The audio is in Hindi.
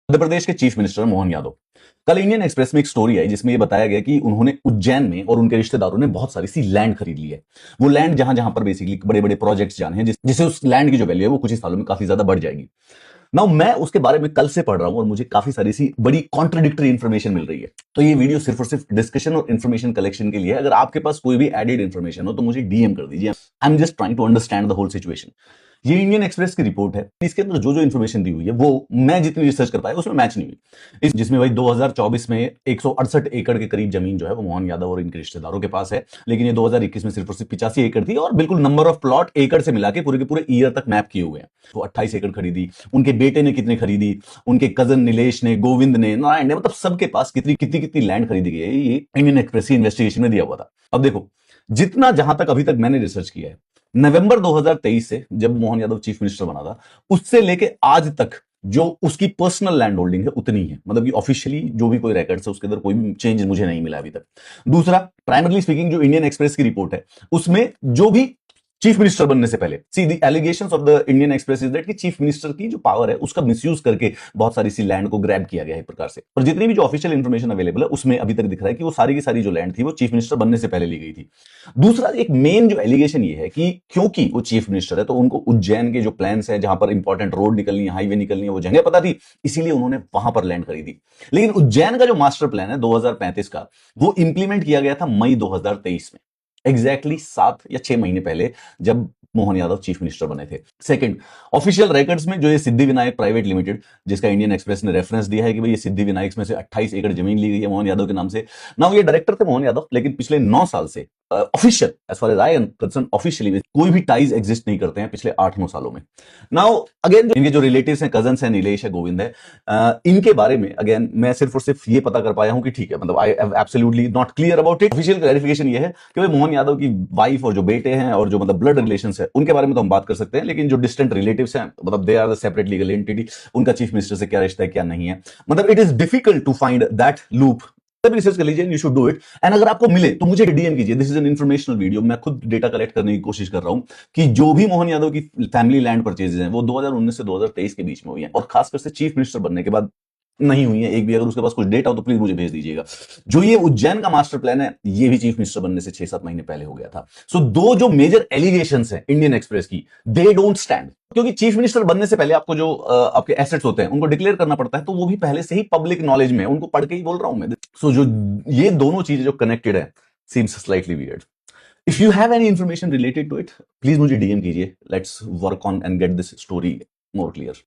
मध्य प्रदेश के चीफ मिनिस्टर मोहन यादव कल इंडियन एक्सप्रेस में एक स्टोरी आई जिसमें यह बताया गया कि उन्होंने उज्जैन में और उनके रिश्तेदारों ने बहुत सारी सी लैंड खरीद ली है। वो लैंड जहां जहां पर बेसिकली बड़े बड़े प्रोजेक्ट्स जाने हैं जिससे उस लैंड की जो वैल्यू है वो कुछ ही सालों में काफी ज्यादा बढ़ जाएगी। नाउ मैं उसके बारे में कल से पढ़ रहा हूं और मुझे काफी सारी सी बड़ी कॉन्ट्रडिक्टरी इन्फॉर्मेशन मिल रही है। तो ये वीडियो सिर्फ और सिर्फ डिस्कशन और इन्फॉर्मेशन कलेक्शन के लिए है। अगर आपके पास कोई भी एडेड इन्फॉर्मेशन हो तो मुझे डीएम कर दीजिए। I am just trying to understand the whole situation. ये इंडियन एक्सप्रेस की रिपोर्ट है। इसके अंदर जो जो इन्फॉर्मेशन दी हुई है वो मैं जितनी रिसर्च कर पाया उसमें मैच नहीं हुई। जिसमें भाई 2024 में 168 एकड़ के करीब जमीन जो है वो मोहन यादव और इनके रिश्तेदारों के पास है, लेकिन ये 2021 में सिर्फ और सिर्फ 85 एकड़ थी और बिल्कुल नंबर ऑफ प्लॉट एकड़ से मिला के पूरे के पूरे ईयर तक मैप किए हुए हैं। तो 28 एकड़ खरीदी, उनके बेटे ने कितने खरीदी, उनके कजन नीलेश ने, गोविंद ने, नारायण ने, मतलब सबके पास कितनी कितनी कितनी लैंड खरीदी गई है, ये इंडियन एक्सप्रेस की इन्वेस्टिगेशन में दिया हुआ था। अब देखो, जितना जहां तक अभी तक मैंने रिसर्च किया है, नवंबर 2023 से जब मोहन यादव चीफ मिनिस्टर बना था उससे लेके आज तक जो उसकी पर्सनल लैंड होल्डिंग है उतनी है। मतलब कि ऑफिशियली जो भी कोई रिकॉर्ड्स है उसके अंदर कोई भी चेंज मुझे नहीं मिला अभी तक। दूसरा, प्राइमरली स्पीकिंग जो इंडियन एक्सप्रेस की रिपोर्ट है उसमें जो भी चीफ मिनिस्टर बनने से पहले, see the allegations of the Indian express is that कि चीफ मिनिस्टर की जो पावर है उसका मिसयूज करके बहुत सारी सी लैंड को ग्रैब किया गया है प्रकार से। और जितनी भी जो ऑफिशियल इंफॉर्मेशन अवेलेबल है उसमें अभी तक दिख रहा है कि वो सारी की सारी जो लैंड थी वो चीफ मिनिस्टर बनने से पहले ली गई थी। दूसरा, एक मेन जो एलिगेशन ये है कि क्योंकि वो चीफ मिनिस्टर है तो उनको उज्जैन के जो प्लान्स है, जहां पर इंपॉर्टेंट रोड निकलनी है, हाईवे निकलनी है, वो जगह पता थी, इसीलिए उन्होंने वहां पर लैंड खरीदी। लेकिन उज्जैन का जो मास्टर प्लान है 2035 का, वो इंप्लीमेंट किया गया था मई 2023 में, एग्जैक्टली 7 या 6 महीने पहले, जब मोहन यादव चीफ मिनिस्टर बने थे। सेकंड, ऑफिशियल रिकॉर्ड्स में जो ये सिद्धि विनायक प्राइवेट लिमिटेड, जिसका इंडियन एक्सप्रेस ने रेफरेंस दिया है कि भाई ये सिद्धि विनायक में से 28 एकड़ जमीन ली गई है मोहन यादव के नाम से। नाउ ये डायरेक्टर थे मोहन यादव, लेकिन पिछले 9 साल से official, as far as I am concerned, officially कोई भी टाइज एग्जिस्ट नहीं करते हैं पिछले 8-9 सालों में। नाउ अगेन इनके जो रिलेटिव्स हैं, कजन्स हैं, नीलेश है, गोविंद है, इनके बारे में अगेन मैं सिर्फ और सिर्फ ये पता कर पाया हूं कि ठीक है, मतलब I am absolutely not clear about it. Official clarification ये है कि भाई मोहन यादव की वाइफ और जो बेटे हैं और जो मतलब ब्लड रिलेशंस है उनके बारे में तो हम बात कर सकते हैं, लेकिन जो डिस्टेंट रिलेटिव्स हैं, मतलब they are the separate legal entity, उनका चीफ मिनिस्टर से क्या रिश्ता है क्या नहीं है, मतलब it is difficult to find that loop. Research कर लीजिए, you should do it. And अगर आपको मिले तो मुझे डीएम कीजिए। This is an informational video. मैं खुद डेटा कलेक्ट करने की कोशिश कर रहा हूं कि जो भी मोहन यादव की फैमिली लैंड परचेजेस हैं वो 2019 से 2023 के बीच में हुई हैं, और खासकर से चीफ मिनिस्टर बनने के बाद नहीं हुई है एक भी। अगर उसके पास कुछ डेटा हो तो प्लीज मुझे भेज दीजिएगा। जो ये उज्जैन का मास्टर प्लान है ये भी चीफ मिनिस्टर बनने से 6-7 महीने पहले हो गया था। सो दो जो मेजर एलिगेशंस हैं इंडियन एक्सप्रेस की, दे डोंट स्टैंड। क्योंकि चीफ मिनिस्टर बनने से पहले आपको जो आपके एसेट्स होते हैं उनको डिक्लेयर करना पड़ता है, तो वो भी पहले से ही पब्लिक नॉलेज में, उनको पढ़ के ही बोल रहा हूं मैं। सो जो ये दोनों चीजें जो कनेक्टेड है, seems slightly weird. If you have any information related to it, please मुझे डीएम कीजिए। Let's work on and get this story more clear.